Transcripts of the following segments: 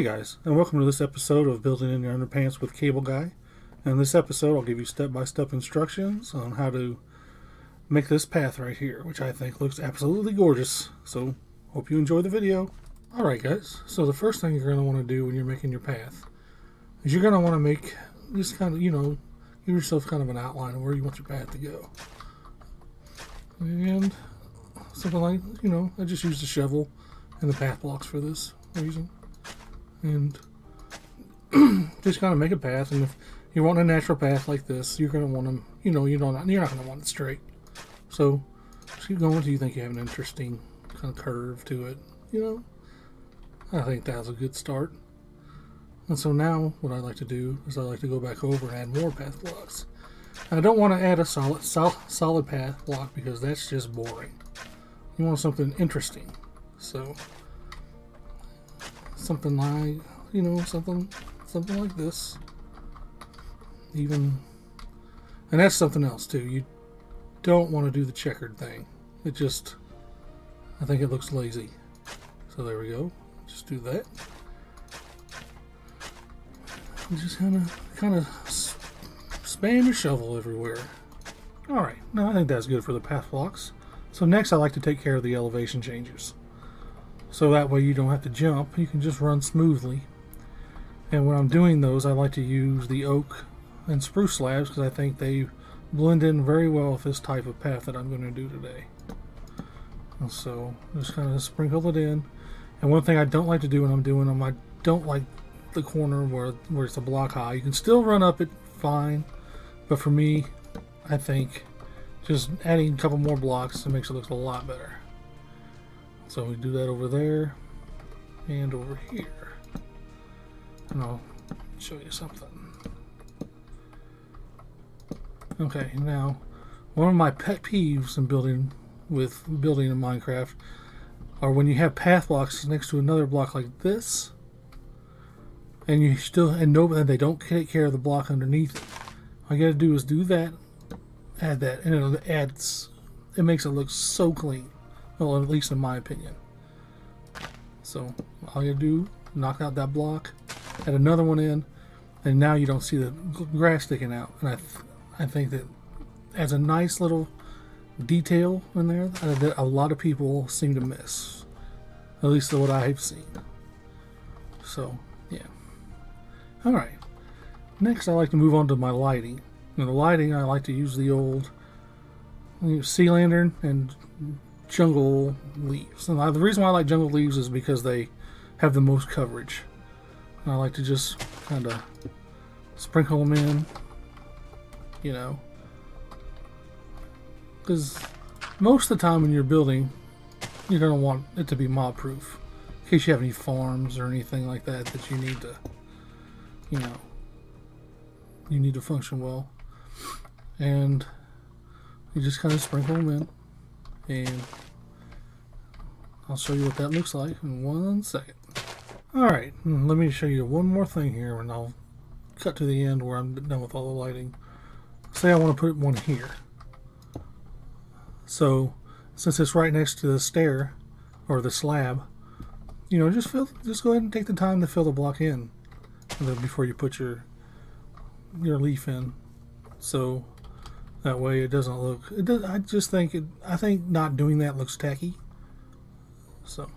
Hey guys, and welcome to this episode of Building in Your Underpants with Cable Guy. And in this episode, I'll give you step-by-step instructions on how to make this path right here, which I think looks absolutely gorgeous. So, hope you enjoy the video. Alright guys, so the first thing you're going to want to do when you're making your path is you're going to want to make just kind of, give yourself kind of an outline of where you want your path to go. And something like, I just used a shovel and the path blocks for this reason. And just kind of make a path, and if you want a natural path like this, you're going to want them, you're not going to want it straight. So just keep going until you think you have an interesting kind of curve to it, I think that's a good start. And so now what I like to do is I like to go back over and add more path blocks. And I don't want to add a solid path block because that's just boring. You want something interesting. So something like, something like this. And that's something else too. You don't want to do the checkered thing. I think it looks lazy. So there we go. Just do that. And just kind of spam your shovel everywhere. Alright, now I think that's good for the path blocks. So next I like to take care of the elevation changes. So that way you don't have to jump, you can just run smoothly. And when I'm doing those, I like to use the oak and spruce slabs because I think they blend in very well with this type of path that I'm going to do today. And so just kind of sprinkle it in. And one thing I don't like to do when I'm doing them, I don't like the corner where it's a block high. You can still run up it fine, but for me, I think just adding a couple more blocks, it makes it look a lot better. So we do that over there and over here. And I'll show you something. Okay, now one of my pet peeves in building in Minecraft are when you have path blocks next to another block like this, and they don't take care of the block underneath it. All you gotta do is do that, add that, and it makes it look so clean. Well, at least in my opinion. So all you do, knock out that block, add another one in, and now you don't see the grass sticking out. And I think that adds a nice little detail in there that a lot of people seem to miss. At least what I've seen. So, yeah. Alright. Next I like to move on to my lighting. In the lighting I like to use the old sea lantern and jungle leaves. And the reason why I like jungle leaves is because they have the most coverage. And I like to just kind of sprinkle them in, because most of the time when you're building, you're going to want it to be mob proof in case you have any farms or anything like that you need to, you need to function well. And you just kind of sprinkle them in. And I'll show you what that looks like in 1 second. Alright, let me show you one more thing here and I'll cut to the end where I'm done with all the lighting. Say I want to put one here. So, since it's right next to the stair, or the slab, just go ahead and take the time to fill the block in before you put your leaf in. So that way it doesn't look, I think not doing that looks tacky. So,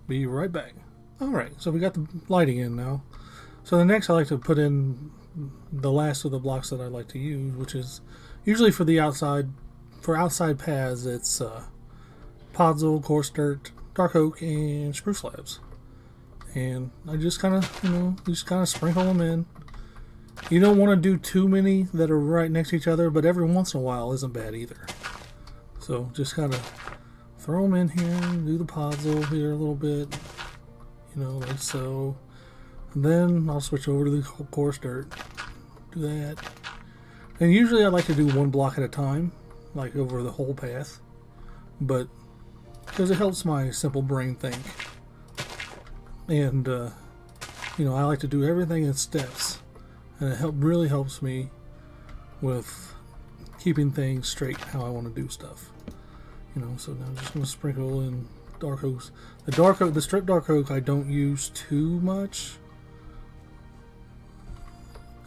be right back. Alright, so we got the lighting in now. So the next I like to put in the last of the blocks that I like to use, which is usually for outside paths, it's podzol, coarse dirt, dark oak, and spruce slabs. And I just kind of sprinkle them in. You don't want to do too many that are right next to each other, but every once in a while isn't bad either. So just kind of throw them in here, do the podzol here a little bit, like so. And then I'll switch over to the coarse dirt, do that. And usually I like to do one block at a time, like over the whole path, but because it helps my simple brain think. And, I like to do everything in steps. And it really helps me with keeping things straight how I want to do stuff. So now I'm just going to sprinkle in dark oaks. The stripped dark oak I don't use too much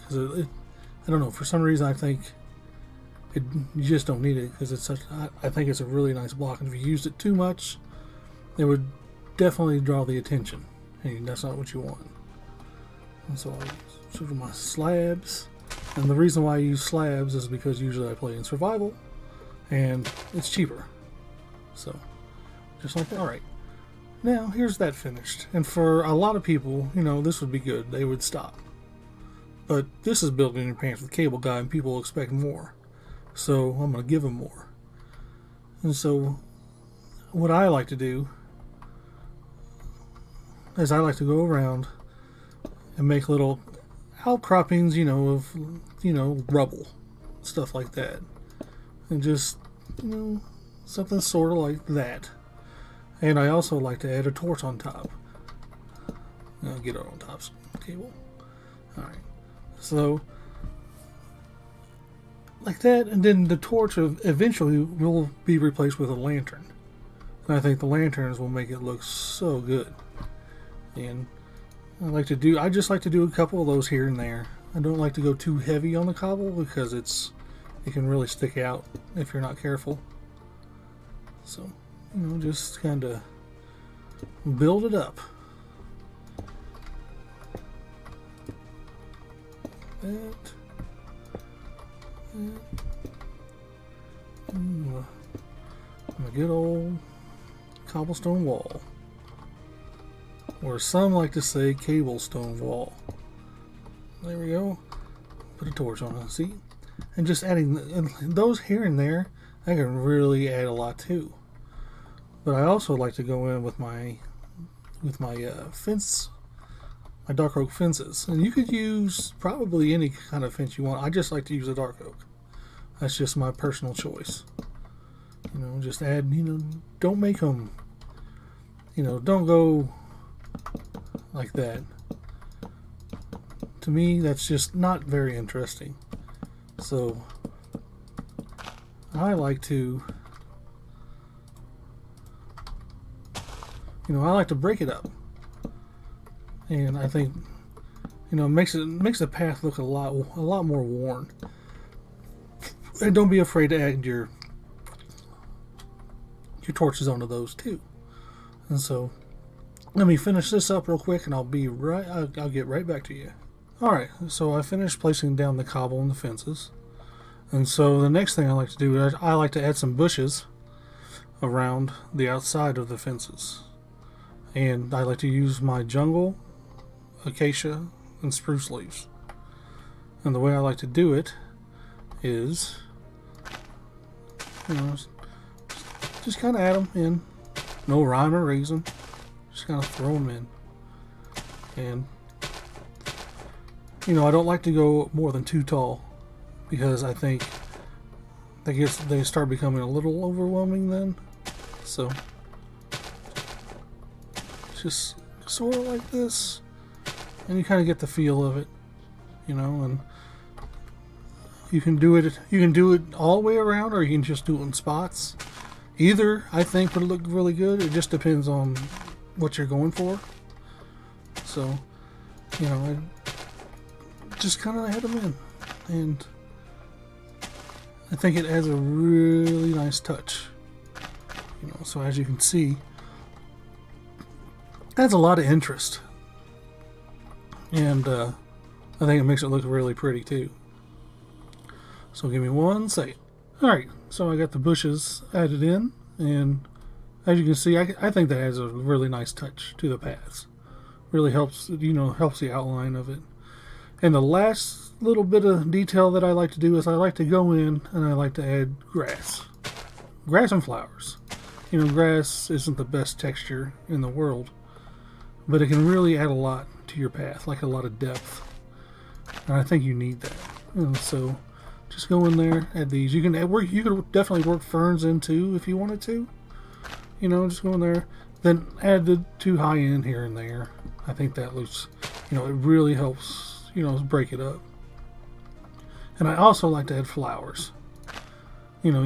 because I don't know, for some reason I think you just don't need it, because it's such. I think it's a really nice block, and if you used it too much, it would definitely draw the attention, and that's not what you want. And so I switch my slabs, and the reason why I use slabs is because usually I play in survival, and it's cheaper. So just like that. All right, now here's that finished, and for a lot of people, you know, this would be good. They would stop, but this is built in your pants with Caable guy, and people expect more. So I'm going to give them more. And so what I like to do is I like to go around and make little outcroppings, you know, of, you know, rubble, stuff like that. And just, you know, something sort of like that. And I also like to add a torch on top. I'll get it on top, Caable. Alright. So like that, and then the torch eventually will be replaced with a lantern, and I think the lanterns will make it look so good. And I just like to do a couple of those here and there. I don't like to go too heavy on the cobble because it can really stick out if you're not careful. So, you know, just kind of build it up. That. A good old cobblestone wall, or some like to say Cablestone wall. There we go. Put a torch on it, see? And just adding those here and there, I can really add a lot too. But I also like to go in with my fence, my dark oak fences, and you could use probably any kind of fence you want. I just like to use a dark oak. That's just my personal choice. You know, just add, you know, don't make them, you know, don't go like that. To me, that's just not very interesting. So, I like to, you know, I like to break it up. And I think, you know, it makes the path look a lot more worn. And don't be afraid to add your torches onto those too. And so let me finish this up real quick, and I'll get right back to you. Alright, so I finished placing down the cobble and the fences. And so the next thing I like to do is I like to add some bushes around the outside of the fences. And I like to use my jungle, acacia, and spruce leaves. And the way I like to do it is, you know, just kind of add them in. No rhyme or reason. Just kind of throw them in. And, you know, I don't like to go more than 2 tall, because I think they start becoming a little overwhelming then. So, just sort of like this. And you kind of get the feel of it, you know, and you can do it all the way around, or you can just do it in spots. Either, I think, would look really good. It just depends on what you're going for. So, you know, I just kind of add them in, and I think it adds a really nice touch. You know, so as you can see, adds a lot of interest, and I think it makes it look really pretty too. So give me 1 second. Alright, so I got the bushes added in, and as you can see, I think that adds a really nice touch to the paths. Really helps, you know, helps the outline of it. And the last little bit of detail that I like to do is I like to go in and I like to add grass. Grass and flowers. You know, grass isn't the best texture in the world, but it can really add a lot to your path, like a lot of depth. And I think you need that. And so just go in there, add these. You can definitely work ferns in too if you wanted to. You know, just go in there, then add the 2 high end here and there. I think that looks, you know, it really helps, you know, break it up. And I also like to add flowers. You know,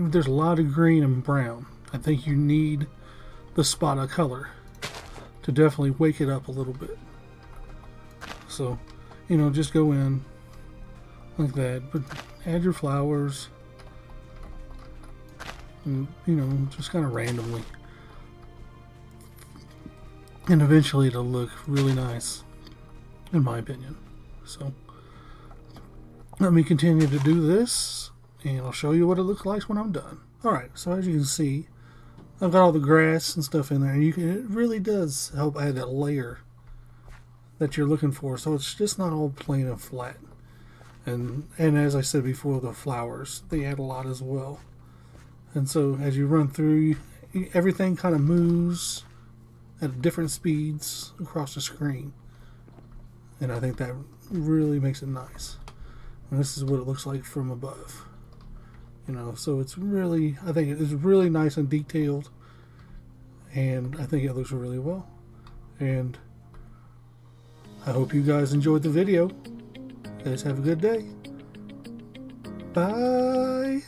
there's a lot of green and brown. I think you need the spot of color to definitely wake it up a little bit. So, you know, just go in like that, but add your flowers, and, you know, just kind of randomly, and eventually it'll look really nice, in my opinion. So let me continue to do this, and I'll show you what it looks like when I'm done. Alright, so as you can see, I've got all the grass and stuff in there. It really does help add that layer that you're looking for, so it's just not all plain and flat. And as I said before, the flowers, they add a lot as well. And so as you run through, everything kind of moves at different speeds across the screen, and I think that really makes it nice. And this is what it looks like from above. You know, so it's really, I think it's really nice and detailed, and I think it looks really well. And I hope you guys enjoyed the video. You guys have a good day. Bye.